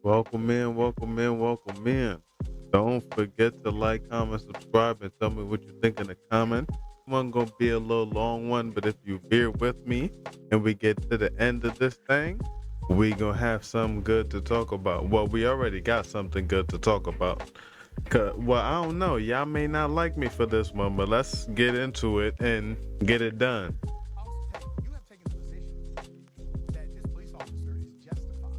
Welcome in, welcome in, welcome in. Don't forget to like, comment, subscribe, and tell me what you think in the comments. One gonna be a little long one, but if you bear with me and we get to the end of this thing, we gonna have something good to talk about. Well, we already got something good to talk about. Well, I don't know. Y'all may not like me for this one, but let's get into it and get it done. You have taken the position that this police officer is justified.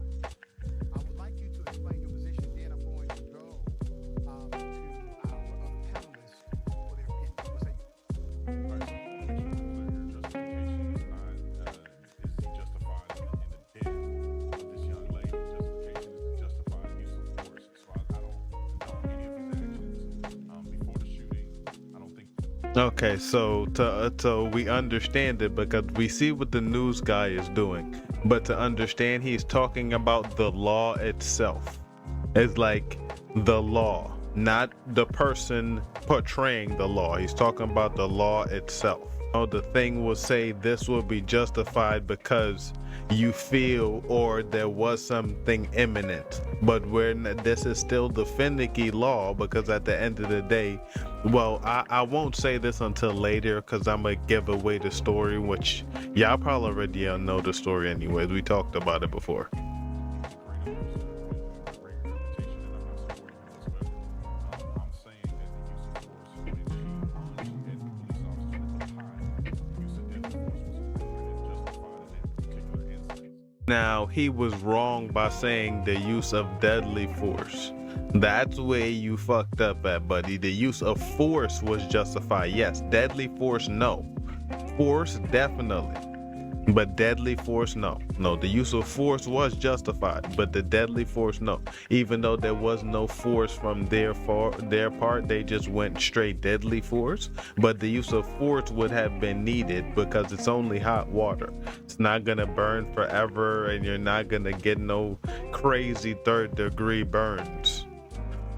I would like you to explain your position, then I'm going to go to our other panelists for their opinion. What say you? All right, so I want to make sure we're clear. Justification is not is justified in the death of this young lady. Justification is the justified use of force. So I don't condone any of his actions before the shooting. I don't think. Okay, so we understand it because we see what the news guy is doing, but to understand he's talking about the law itself. It's like the law, not the person portraying the law. He's talking about the law itself. The thing will say this will be justified because you feel or there was something imminent, but this is still the finicky law because at the end of the day, well, I won't say this until later because I'm gonna give away the story, which y'all probably already know the story anyways. We talked about it before. Now, he was wrong by saying the use of deadly force. That's where you fucked up at, buddy. The use of force was justified. Yes, deadly force, no. Force, definitely. But deadly force, no. No, the use of force was justified, but the deadly force, no. Even though there was no force from their part, they just went straight deadly force. But the use of force would have been needed because it's only hot water. It's not gonna burn forever, and you're not gonna get no crazy third-degree burns.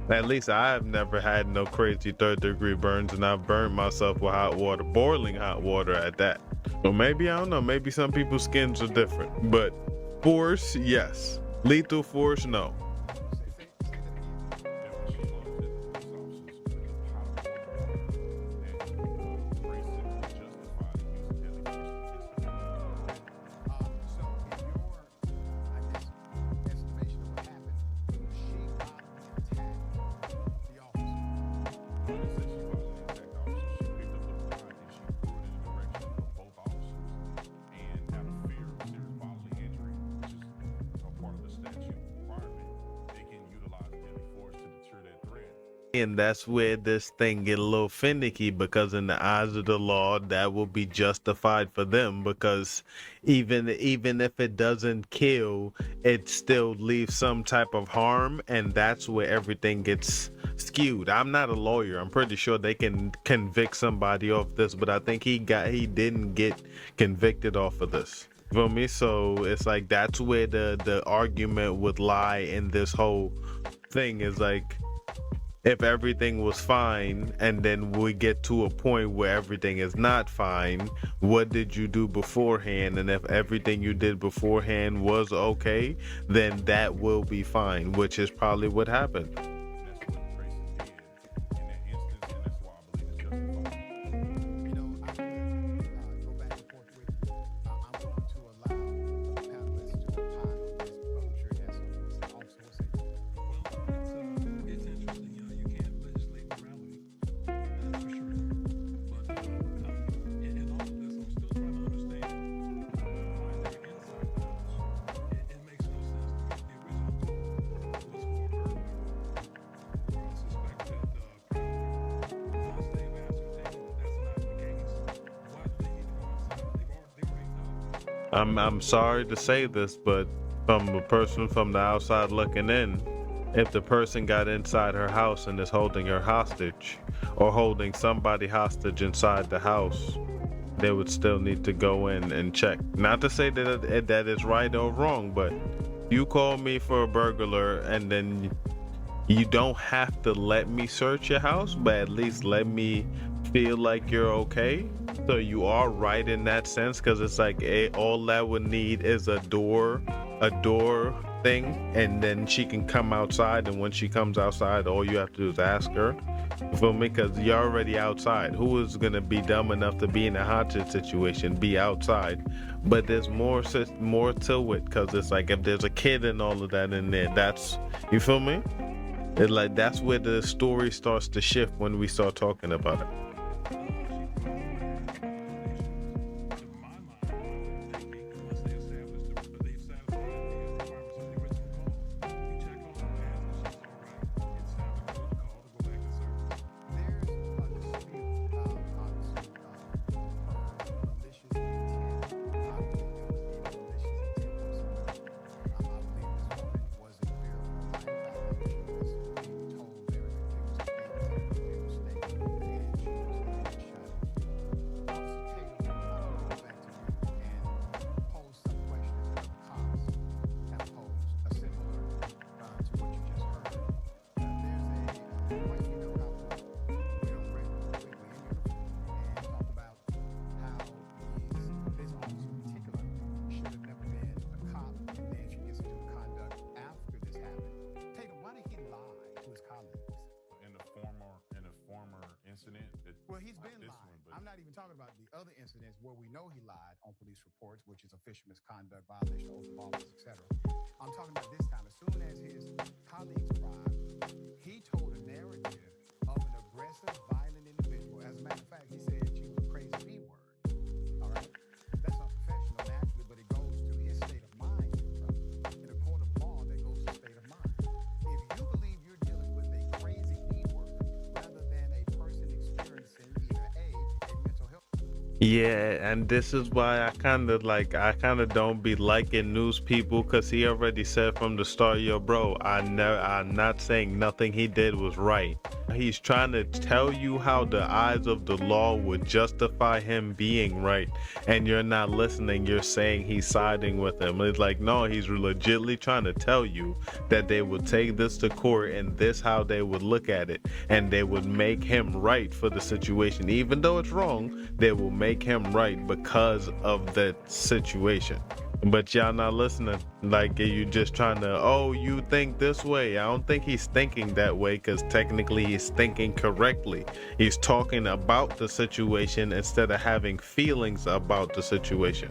At least I've never had no crazy third-degree burns, and I've burned myself with hot water, boiling hot water at that. So maybe, I don't know, maybe some people's skins are different, but force, yes. Lethal force, no. And that's where this thing get a little finicky because in the eyes of the law, that will be justified for them because even if it doesn't kill, it still leaves some type of harm, and that's where everything gets skewed. I'm not a lawyer. I'm pretty sure they can convict somebody off this, but I think he didn't get convicted off of this. For me, so it's like that's where the argument would lie in this whole thing is like, if everything was fine and then we get to a point where everything is not fine, what did you do beforehand? And if everything you did beforehand was okay, then that will be fine, which is probably what happened. I'm sorry to say this, but from a person from the outside looking in, if the person got inside her house and is holding her hostage or holding somebody hostage inside the house, they would still need to go in and check. Not to say that is right or wrong, but you call me for a burglar and then you don't have to let me search your house, but at least let me feel like you're okay. So you are right in that sense, because it's like all that would need is a door a door thing, and then she can come outside, and when she comes outside, all you have to do is ask her. You feel me? Because you're already outside. Who is gonna be dumb enough to be in a hostage situation, be outside? But there's more to it, because it's like if there's a kid and all of that in there, that's, you feel me? It like that's where the story starts to shift when we start talking about it. Well, he's been lying. I'm not even talking about the other incidents where we know he lied on police reports, which is official misconduct, violation of oath of office, etc. I'm talking about this time. As soon as his colleagues arrived, he told a narrative of an aggressive, violent individual. As a matter of fact, he said she was a crazy B word. All right? That's unprofessional, naturally, but it goes to his state of mind, brother. In a court of law, that goes to state of mind. If you believe you're dealing with a crazy B word rather than a person experiencing either a mental health. Yeah, and this is why I kind of don't be liking news people, because he already said from the start, yo, bro, I'm not saying nothing he did was right. He's trying to tell you how the eyes of the law would justify him being right, and you're not listening. You're saying he's siding with him. It's like, no, he's legitly trying to tell you that they would take this to court, and this how they would look at it, and they would make him right for the situation. Even though it's wrong, they will make him right because of that situation. But y'all not listening. Like, you just trying to, oh, you think this way. I don't think he's thinking that way, because technically he's thinking correctly. He's talking about the situation instead of having feelings about the situation.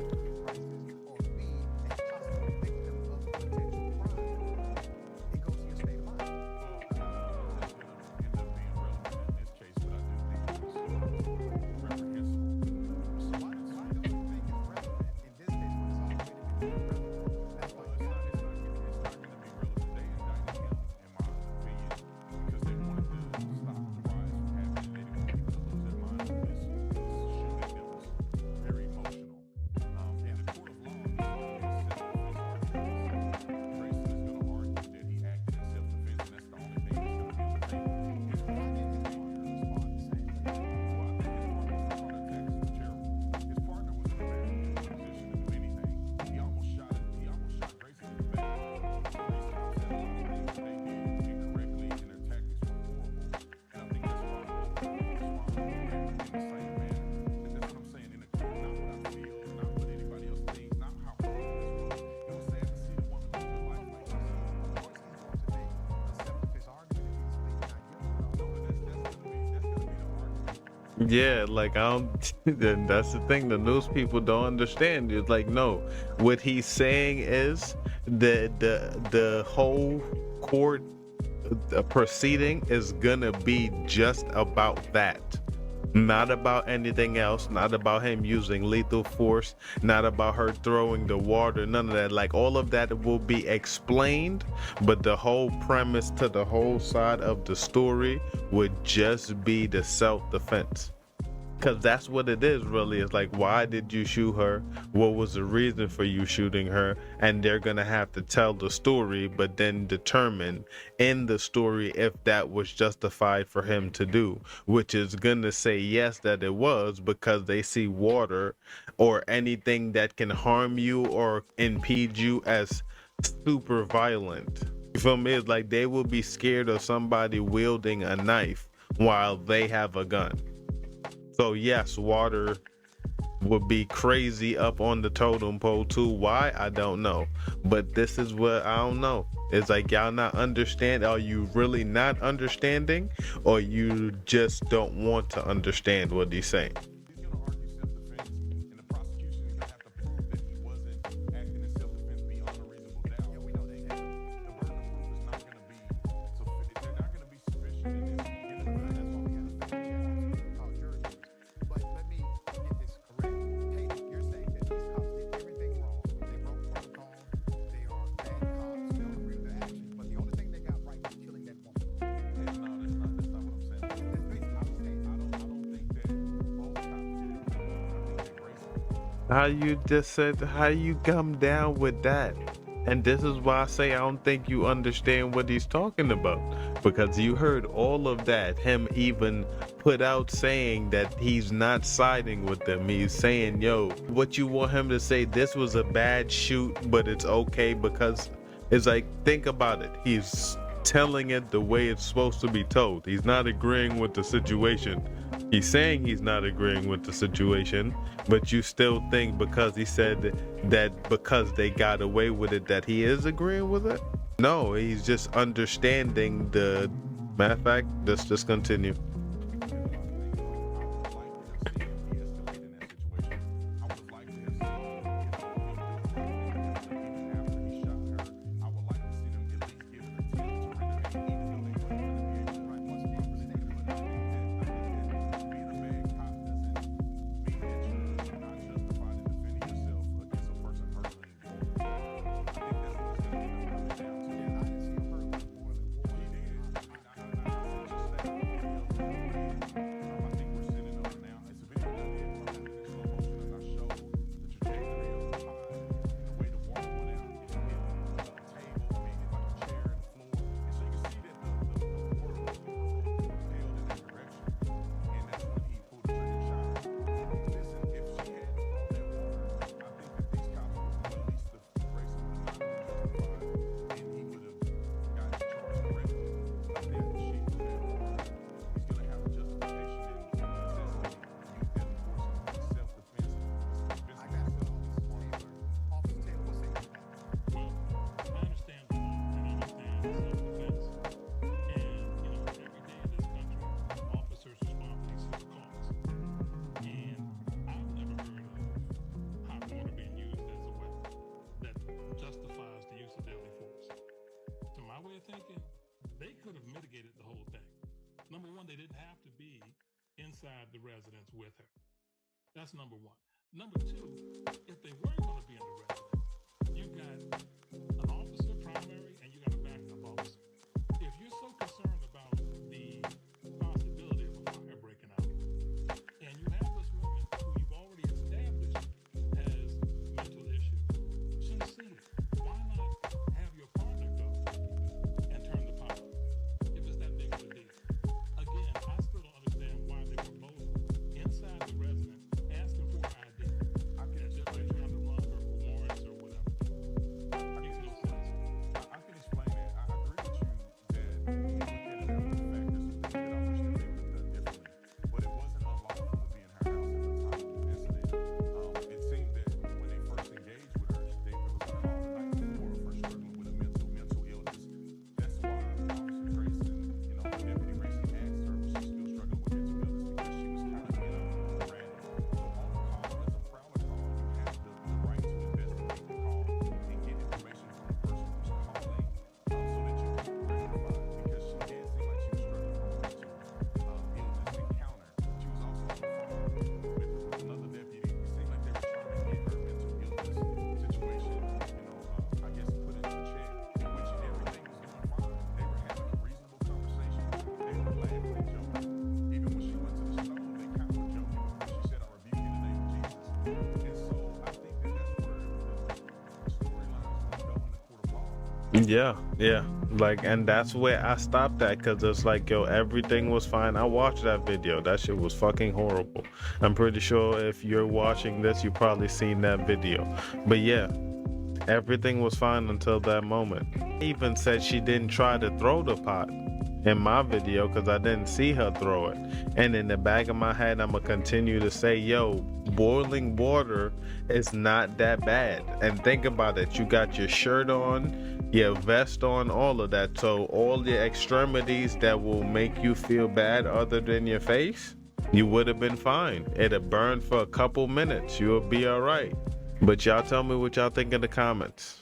Yeah, like I don't. That's the thing. The news people don't understand. It's like, no, what he's saying is the whole court proceeding is gonna be just about that. Not about anything else, not about him using lethal force, not about her throwing the water, none of that. Like, all of that will be explained, but the whole premise to the whole side of the story would just be the self-defense. Because that's what it is, really. It's like, why did you shoot her? What was the reason for you shooting her? And they're going to have to tell the story, but then determine in the story if that was justified for him to do, which is going to say yes, that it was, because they see water or anything that can harm you or impede you as super violent. You feel me? It's like they will be scared of somebody wielding a knife while they have a gun. So yes, water would be crazy up on the totem pole too. Why? I don't know. But this is what I don't know. It's like y'all not understand. Are you really not understanding, or you just don't want to understand what he's saying? He's going to argue self-defense, and the prosecution is going to have to prove that he wasn't acting in self-defense beyond a reasonable doubt. Yeah, we know that. And the burden of proof is not going to be they're not going to be sufficient in this given Well, the that's why we have a federal judge called jury duty. But let me get this correct. Hayden, you're saying that these cops did everything wrong. They broke protocol. They are bad cops. They don't agree with their actions. But the only thing they got right was killing that woman. No, that's not what I'm saying. That's basically what I'm saying. I don't think that both cops did everything wrong. I think they're racist. How you just said, how you come down with that? And this is why I say I don't think you understand what he's talking about, because you heard all of that, him even put out saying that he's not siding with them. He's saying, yo, what you want him to say, this was a bad shoot, but it's okay, because it's like, think about it. He's telling it the way it's supposed to be told. He's not agreeing with the situation. He's saying he's not agreeing with the situation, but you still think because he said that because they got away with it that he is agreeing with it? No, he's just understanding the matter of fact. Let's just continue. Thinking they could have mitigated the whole thing. Number one, they didn't have to be inside the residence with her. That's number one. Number two, if they were going to be in the residence, you got an officer primary and you got a backup officer. If you're so concerned about the possibility of a fire breaking out, and you have this woman who you've already established has mental issues, she's seated. Why not have your partner go and turn the power if it's that big of a deal? Again, I still don't understand why they were both inside the residence asking for her ID. I can As if they're explain trying to run her for warrants or whatever. Makes no sense. I can explain it. I agree with you that when you look at it after the fact, there's some things that I wish that they would have done differently. But it wasn't unlawful to be in her house at the time of the incident. It seemed that when they first engaged with her, there was a call the night before of her struggling with a mental illness. That's why Officer Grayson, Deputy Grayson asked her was she still struggling with mental illness because she was kind of erratic. So on a call, as a prowler call, you have the right to investigate the call and get information from the person who's calling so that you can rectify it, because she did seem like she was struggling with a mental illness encounter. She was also on the phone with another deputy. It seemed like they were trying to get her mental illness situation, I guess put into check, which everything was going fine. They were having a reasonable conversation. They were laughing and joking. Even when she went to the stove, they kind of were joking before she said, "I rebuke you in the name of Jesus." And so I think that that's where the storyline is going to go in the court of law. Yeah. Like, and that's where I stopped at, because it's like, yo, everything was fine. I watched that video. That shit was fucking horrible. I'm pretty sure if you're watching this, you probably seen that video. But yeah, everything was fine until that moment. Even said she didn't try to throw the pot in my video because I didn't see her throw it. And in the back of my head, I'm gonna continue to say, yo, boiling water is not that bad. And think about it, you got your shirt on, your vest on, all of that. So all the extremities that will make you feel bad other than your face, you would have been fine. It'll burn for a couple minutes. You'll be all right. But y'all tell me what y'all think in the comments.